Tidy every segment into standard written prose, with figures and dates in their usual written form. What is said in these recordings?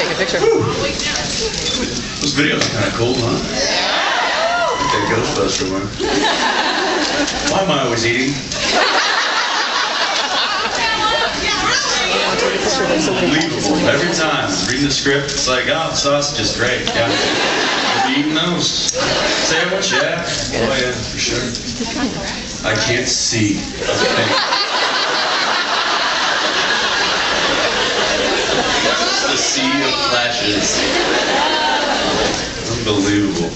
take a picture. Those videos are kind of cool, huh? Like that Ghostbuster one. Why am I always eating? Unbelievable. Every time reading the script, it's like, oh, the sausage is great. Yeah. I'll be eating those. Sandwich, yeah. Oh yeah, for sure. I can't see. The sea of flashes. Unbelievable.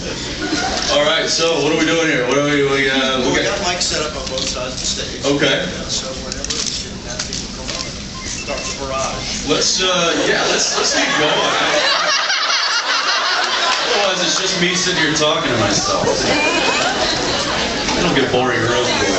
All right, so what are we doing here? What are we got mics set up on both sides of the stage. Okay. So whenever we should have people come on, start the barrage. Let's keep going. Otherwise, it's just me sitting here talking to myself. It'll get boring real quick.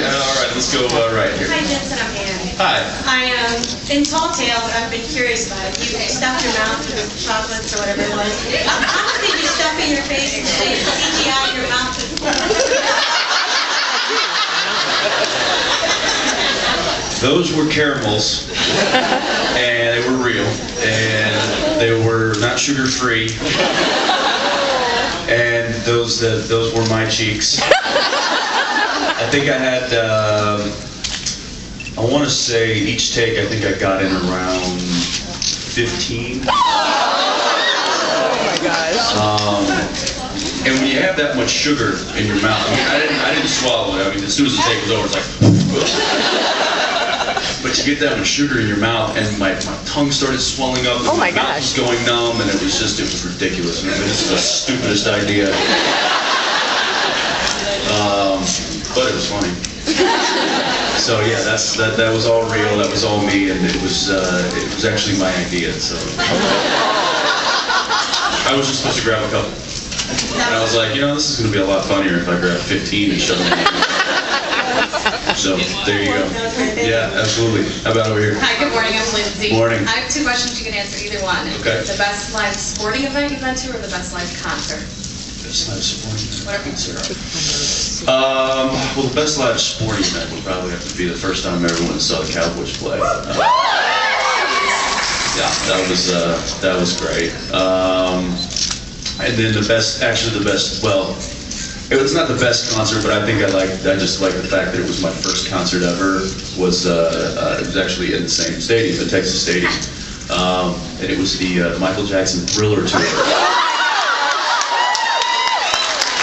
All right, let's go right here. Hi, Jensen Ackles. Hi. In Tall Tales, I've been curious about it. You stuffed your mouth with chocolates or whatever it was. How much did you stuff in your face and say CGI your mouth? Those were caramels, and they were real, and they were not sugar-free, and those were my cheeks. I think I had, I want to say each take, I think I got in around 15. Oh my gosh. And when you have that much sugar in your mouth, I mean, I didn't swallow it. I mean, as soon as the take was over, it's like, but you get that much sugar in your mouth, and my tongue started swelling up, and Oh my mouth was going numb, and it was ridiculous. I mean, this is the stupidest idea. But it was funny. So yeah, that was all real. That was all me, and it was actually my idea. So I was just supposed to grab a couple, and I was like, this is going to be a lot funnier if I grab 15 and shove them in. So there you go. Yeah, absolutely. How about over here? Hi, good morning. I'm Lindsay. Morning. I have two questions. You can answer either one. Okay. The best live sporting event you've been to, or the best live concert? Best live sporting event. Whatever. Well, the best live sporting event would probably have to be the first time everyone saw the Cowboys play. Yeah, that was great. And then the best, well, it was not the best concert, but I think I just like the fact that it was my first concert ever. It was actually in the same stadium, the Texas Stadium, and it was the Michael Jackson Thriller tour.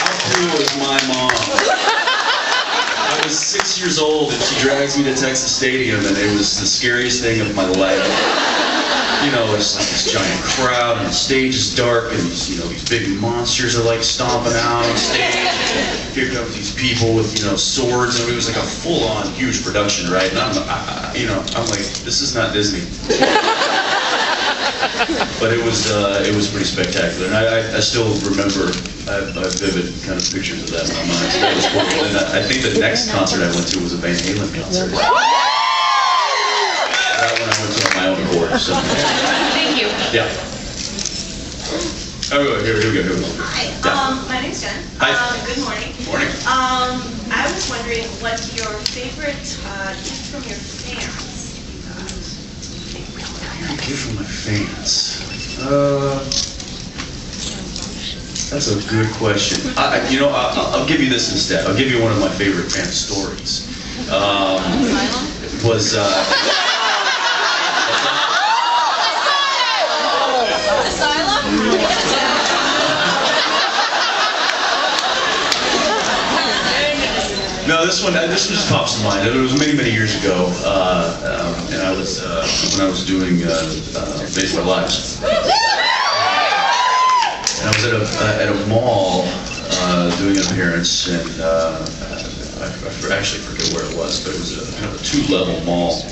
How cool is my mom? I was 6 years old, and she drags me to Texas Stadium, and it was the scariest thing of my life. It's like this giant crowd, and the stage is dark, and these big monsters are like stomping out on stage. Here come these people with swords, and it was like a full-on huge production, right? And I'm like, this is not Disney. But it was pretty spectacular, and I still remember. I have vivid kind of pictures of that in my mind. So that was cool. And I think the next concert I went to was a Van Halen concert. That one I went to on my own accord. So. Thank you. Yeah. Oh, here we go. Hi, my name's Jen. Hi. Good morning. Morning. I was wondering what your favorite gift from your fans Gift from my fans. That's a good question. I'll give you this instead. I'll give you one of my favorite fan stories. Was No, this one just pops to mind. It was many years ago, and I was when I was doing Baseball Lives, and I was at a mall doing an appearance, and I actually forget where it was, but it was a kind of a 2-level mall,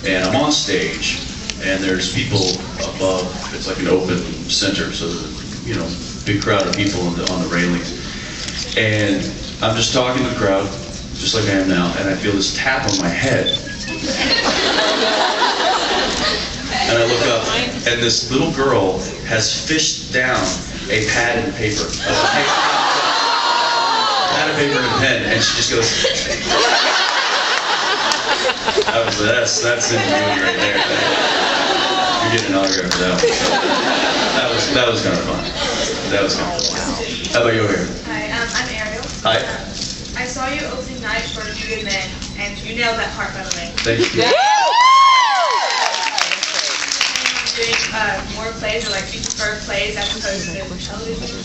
and I'm on stage, and there's people above. It's like an open center, so there's big crowd of people on the railings, and I'm just talking to the crowd, just like I am now, and I feel this tap on my head. And I look up, and this little girl has fished down a pad and paper. Pad and paper and a pen, and she just goes. That's in the movie right there. You're getting an autograph for that one. That was kind of fun. That was kind of fun. How about you over here? Hi, I'm Ariel. Hi. I saw you opening night for Beauty and Men, and you nailed that part, by the way. Thank you. Doing more plays, or like, do you prefer plays as opposed to television?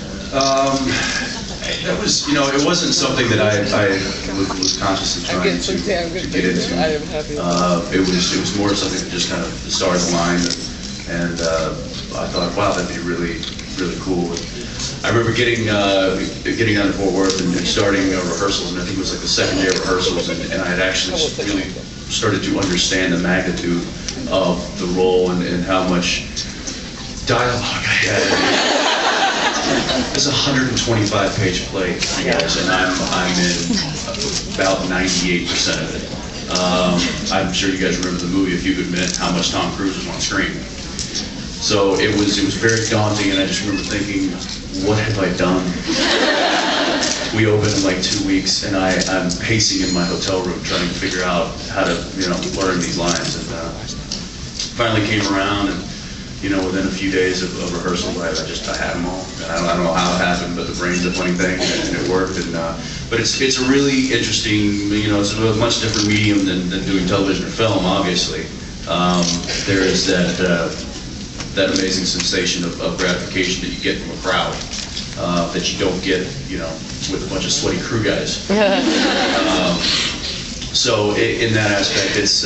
That was, it wasn't something that I was consciously trying to get into. It was more something that just kind of the stars aligned, and I thought, wow, that'd be really, really cool. I remember getting down to Fort Worth and starting rehearsals, and I think it was like the second day of rehearsals, and I had actually really started to understand the magnitude of the role and how much dialogue I had. It's a 125-page play, you guys, and I'm in about 98% of it. I'm sure you guys remember the movie, If You Could Admit how much Tom Cruise was on screen. So it was very daunting, and I just remember thinking, what have I done? We opened in like 2 weeks, and I'm pacing in my hotel room trying to figure out how to, learn these lines. And finally came around, and within a few days of rehearsal, I had them all. And I don't know how it happened, but the brain's a funny thing, and it worked. And but it's a really interesting, it's a much different medium than doing television or film, obviously. There is that amazing sensation of gratification that you get from a crowd that you don't get, with a bunch of sweaty crew guys. So in that aspect, it's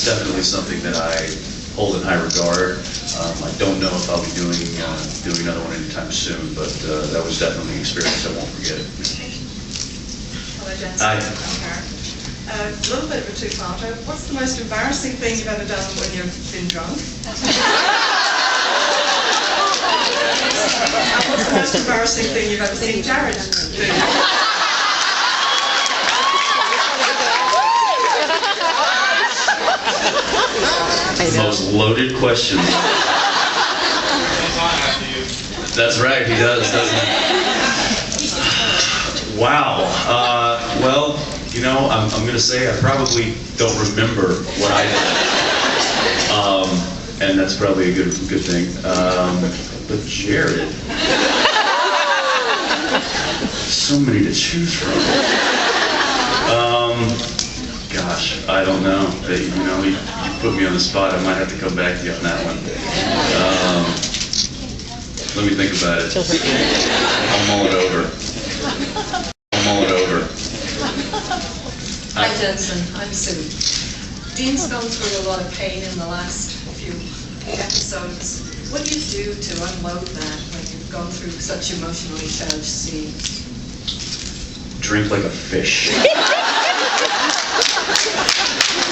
definitely something that I hold in high regard. I don't know if I'll be doing another one anytime soon, but that was definitely an experience I won't forget. Hello, Jensen. Hi. A little bit of a two-parter. What's the most embarrassing thing you've ever done when you've been drunk? And what's the most embarrassing thing you've ever seen Jared do? Most loaded question. That's right, he does, doesn't he? Wow. Well, I'm going to say I probably don't remember what I did. And that's probably a good thing. But Jared, so many to choose from. Gosh, I don't know. You put me on the spot. I might have to come back to you on that one. Let me think about it. I'll mull it over. Hi, Jensen. I'm Sue. Dean's gone through a lot of pain in the last few episodes. What do you do to unload that when you've gone through such emotionally charged scenes? Drink like a fish.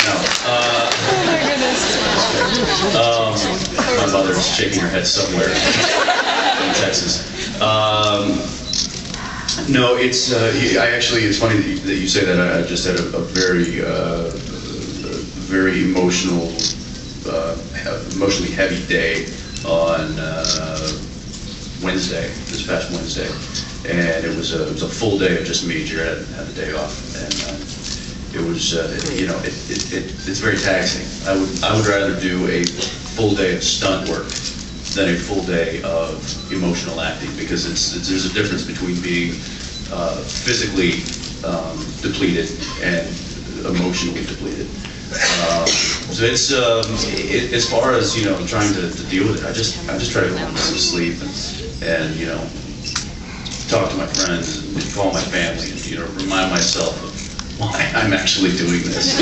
No. Oh my goodness. My mother's shaking her head somewhere in Texas. No, it's it's funny that you say that. I just had a very emotionally heavy day on this past Wednesday, and it was a full day of just me. Jared had the day off, and it was it's very taxing. I would rather do a full day of stunt work than a full day of emotional acting, because there's a difference between being physically depleted and emotionally depleted. So it's as far as trying to deal with it, I just try to go home and sleep and talk to my friends and call my family and remind myself of why I'm actually doing this.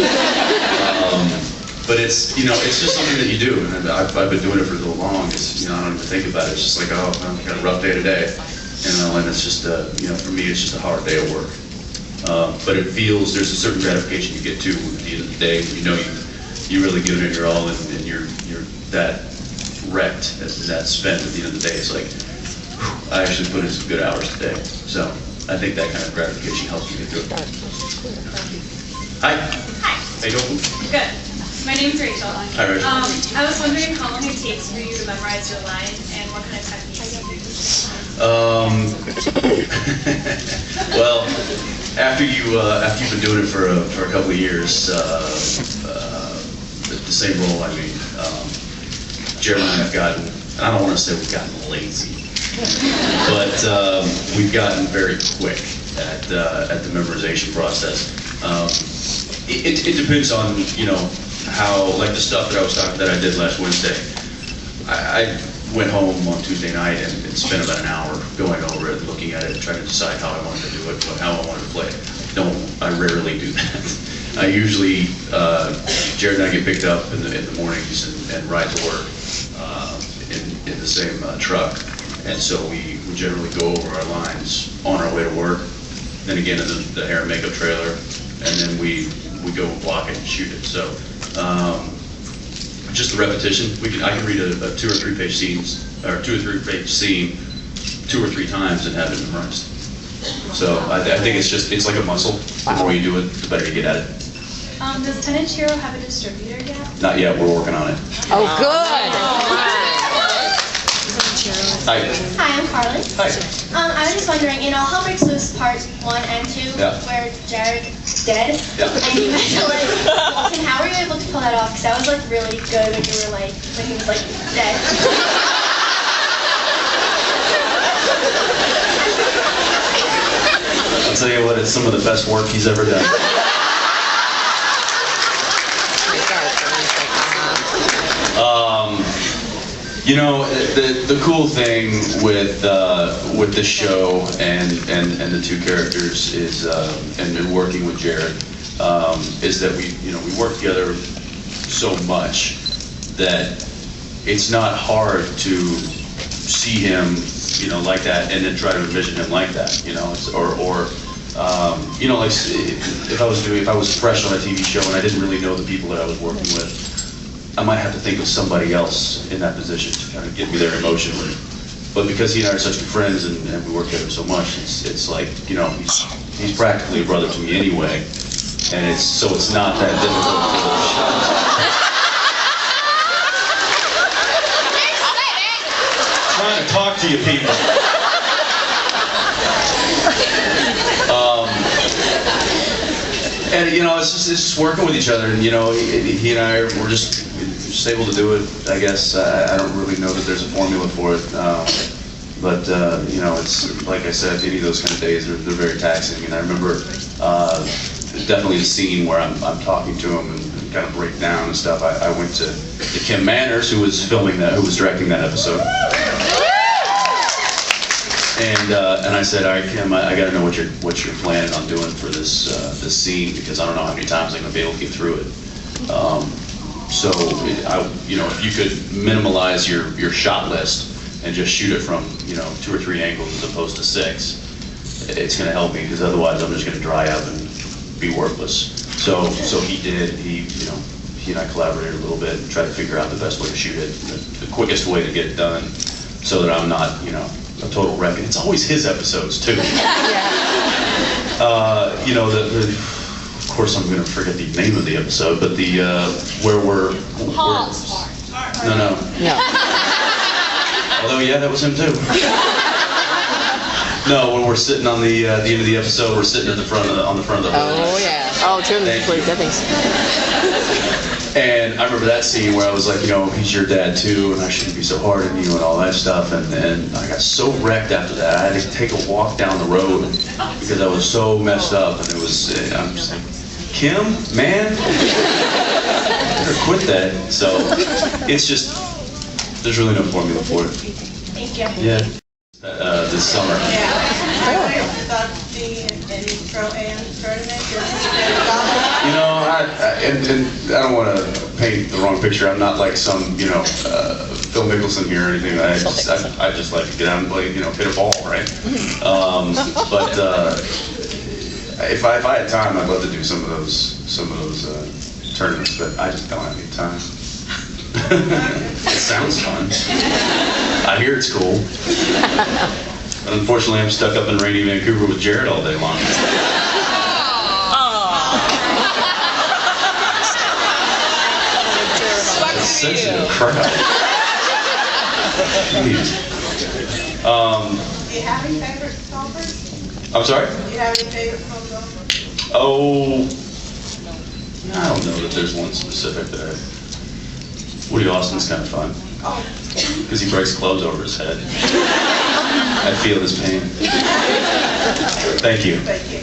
But it's just something that you do, and I've been doing it for so long. It's I don't even think about it. It's just like, oh, I've got a rough day today, and it's just for me it's just a hard day of work. But there's a certain gratification you get too at the end of the day when you really given it your all, and you're that wrecked, that spent at the end of the day. It's like, whew, I actually put in some good hours today. So I think that kind of gratification helps you get through it. Hi. Hi. How you doing? Good. My name's Rachel. Hi, Rachel. I was wondering how long it takes for you to memorize your lines and what kind of techniques you use. Well, after you've been doing it for a couple of years, the same role, I mean, Jared and I have gotten, and I don't want to say we've gotten lazy, but we've gotten very quick at the memorization process. It depends on, you know, how, like the stuff that I did last Wednesday. I went home on Tuesday night and spent about an hour going over it, looking at it, trying to decide how I wanted to do it, how I wanted to play it. I rarely do that. I usually, Jared and I get picked up in the mornings and ride to work in the same truck. And so we generally go over our lines on our way to work, then again in the hair and makeup trailer, and then we go block it and shoot it. So just the repetition. I can read a 2 or 3 page scenes, or 2 or 3 page scene 2 or 3 times and have it memorized. So I think it's like a muscle. The more you do it, the better you get at it. Does Tenichiro have a distributor yet? Not yet. We're working on it. Oh, good. Hi. Hi, I'm Carly. Hi. I was just wondering, you know, Hell Breaks Loose Parts 1 and 2, Yeah. where Jared's dead, Yeah. and you had to like walk in. How were you able to pull that off? Because that was like really good when you were like, when he was like dead. I'll tell you what, it's some of the best work he's ever done. You know, the cool thing with the show and the 2 characters is and working with Jared is that we work together so much that it's not hard to see him, you know, like that and then try to envision him like that, you know, you know, like if I was fresh on a TV show and I didn't really know the people that I was working with, I might have to think of somebody else in that position to kind of get me there emotionally. But because he and I are such good friends and we work together so much, it's like, you know, he's practically a brother to me anyway, and it's not that difficult to trying to talk to you people. And you know, it's just working with each other, and you know, he and I we're just able to do it. I guess I don't really know that there's a formula for it, but you know, it's like I said, any of those kind of days they're very taxing. And I remember definitely the scene where I'm talking to him and kind of break down and stuff. I went to Kim Manners, who was directing that episode. And I said, all right, Kim, I got to know what you're planning on doing for this scene, because I don't know how many times I'm going to be able to get through it. So, you know, if you could minimalize your shot list and just shoot it from, you know, 2 or 3 angles as opposed to 6, it's going to help me, because otherwise I'm just going to dry up and be worthless. So he did. He and I collaborated a little bit and tried to figure out the best way to shoot it, the quickest way to get it done, so that I'm not, you know, a total wreck. And it's always his episodes too. You know, of course I'm going to forget the name of the episode, but the where we're no. Although yeah, that was him too. No, when we're sitting on the end of the episode, we're sitting at the front of the horse. Oh yeah. Oh, Tim, that thing's. And I remember that scene where I was like, you know, he's your dad too, and I shouldn't be so hard on you and all that stuff. And I got so wrecked after that. I had to take a walk down the road because I was so messed up. And it was, I'm just like, Kim, man, better quit that. So it's just, there's really no formula for it. Thank you. Yeah. This summer. About being in any pro-am tournament? You know, and I don't want to paint the wrong picture. I'm not like some, you know, Phil Mickelson here or anything. I just like to get out and play, you know, hit a ball, right? But if I had time, I'd love to do some of those tournaments, but I just don't have any time. It sounds fun. I hear it's cool. But unfortunately, I'm stuck up in rainy Vancouver with Jared all day long. sensitive crowd. Jeez. Do you have any favorite golfers? I'm sorry? Do you have any favorite pro golfers? Oh, I don't know that there's one specific that Woody Austin's kind of fun. Oh. Because he breaks clothes over his head. I feel his pain. Thank you. Thank you.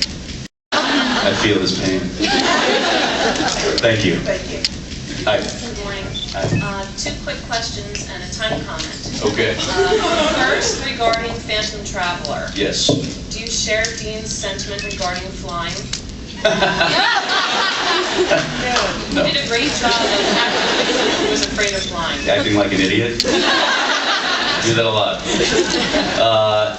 I feel his pain. Thank you. Thank you. Hi. Good morning. Hi. 2 quick questions and a time comment. Okay. First, regarding Phantom Traveler. Yes. Do you share Dean's sentiment regarding flying? No. You did a great job of acting like someone who was afraid of flying. Acting like an idiot? I do that a lot.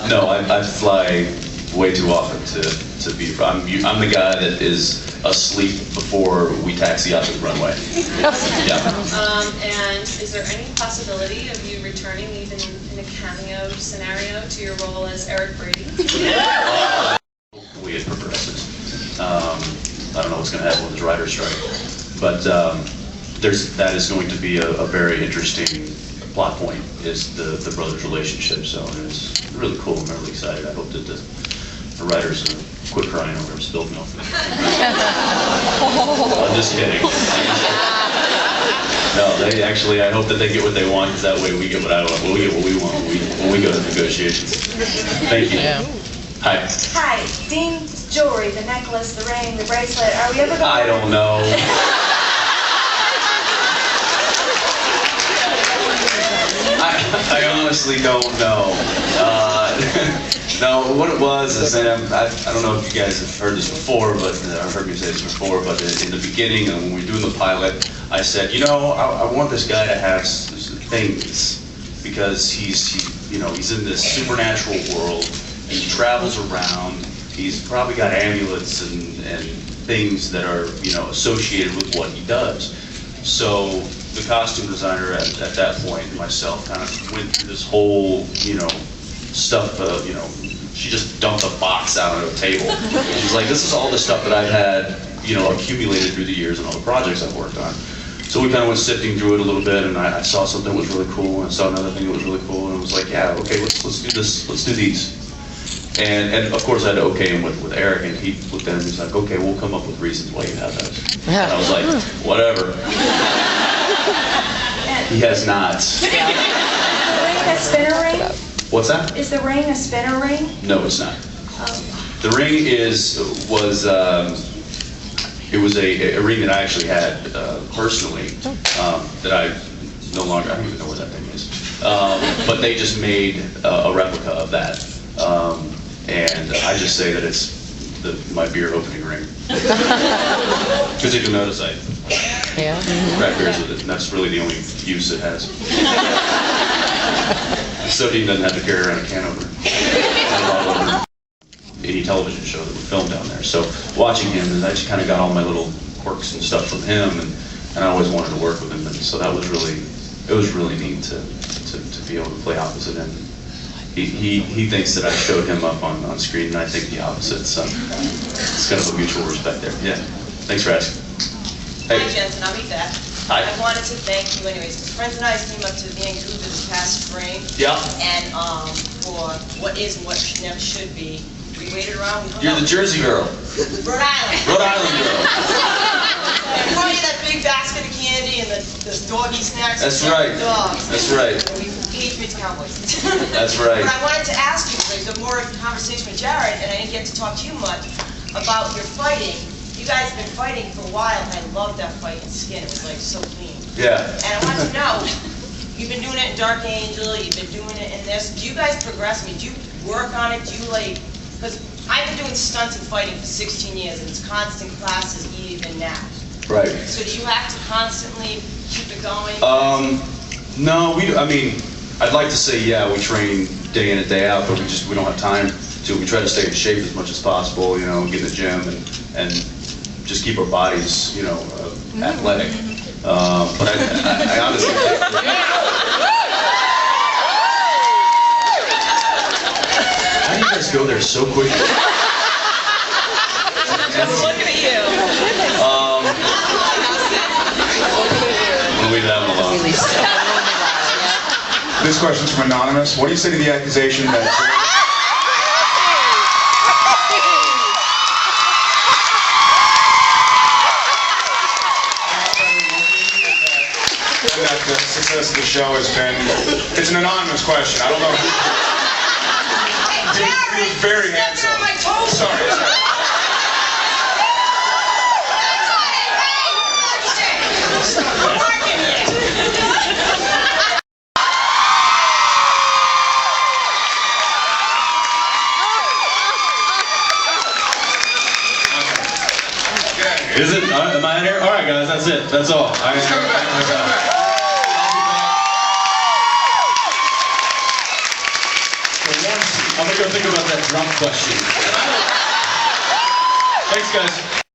No, I fly way too often to be. I'm the guy that is asleep before we taxi out to the runway. Yeah. And is there any possibility of you returning, even in a cameo scenario, to your role as Eric Brady? We had progresses. I don't know what's going to happen with his writer's strike, but that is going to be a very interesting plot point. Is the brothers' relationship? So it's really cool. I'm really excited. I hope that the writers quit crying over spilled milk. I'm just kidding. No, they actually. I hope that they get what they want, because that way we get what I want. We get what we want when we go to negotiations. Thank you. Yeah. Hi. Hi, Dean's jewelry, the necklace, the ring, the bracelet, are we ever going to... I don't know. I honestly don't know. No, what it was is, and I don't know if you guys have heard this before, but I've heard me say this before, but in the beginning, when we were doing the pilot, I said, you know, I want this guy to have things, because he's in this supernatural world. He travels around. He's probably got amulets and things that are, associated with what he does. So the costume designer at that point, myself, kind of went through this whole, stuff. She just dumped a box out on a table. She's like, this is all the stuff that I've had, accumulated through the years and all the projects I've worked on. So we kind of went sifting through it a little bit, and I saw something that was really cool, and I saw another thing that was really cool, and I was like, yeah, okay, let's do this. Let's do these. And of course I had to okay him with Eric, and he looked at him and he's like, okay, we'll come up with reasons why you have those. And I was like, whatever. He has not. Is the ring a spinner ring? What's that? Is the ring a spinner ring? No, it's not. Oh. The ring was a ring that I actually had personally, that I no longer, I don't even know where that thing is. But they just made a replica of that. And I just say that it's my beer opening ring. Because if you notice, I crack beers with it, and that's really the only use it has. So Dean doesn't have to carry around a can over any television show that we filmed down there. So watching him, I just kind of got all my little quirks and stuff from him, and I always wanted to work with him, and so that was really neat to be able to play opposite him. He thinks that I showed him up on screen, and I think the opposite. So it's kind of a mutual respect there. Yeah. Thanks for asking. Hey. Hi, Jensen. I'm Yvette. Hi. I wanted to thank you anyways, because friends and I came up to Vancouver this past spring. Yeah. And for what is and what never should be, we waited around. We hung You're out. the Jersey girl. Rhode Island. Rhode Island girl. We brought you that big basket of candy and the doggy snacks. That's and right. Dogs. That's right. And we Patriots Cowboys. That's right. But I wanted to ask you, because there's more conversation with Jared, and I didn't get to talk to you much about your fighting. You guys have been fighting for a while, and I loved that fight in Skin. It was like so clean. Yeah. And I wanted to know, you've been doing it in Dark Angel, you've been doing it in this. Do you guys progress? I mean, do you work on it? Do you because I've been doing stunts and fighting for 16 years, and it's constant classes even now. Right. So do you have to constantly keep it going? No, I mean, I'd like to say, yeah, we train day in and day out, but we don't have time to. We try to stay in shape as much as possible, get in the gym and just keep our bodies, athletic. But I honestly how do you guys go there so quickly? Looking at you. We'll leave that one alone. This question's from Anonymous. What do you say to the accusation that... that the success of the show has been... It's an anonymous question. I don't know. He was very handsome. Sorry. Is it? Am I in here? All right, guys, that's it. That's all. I'm coming back. I'm gonna go think about that drum question. Thanks, guys.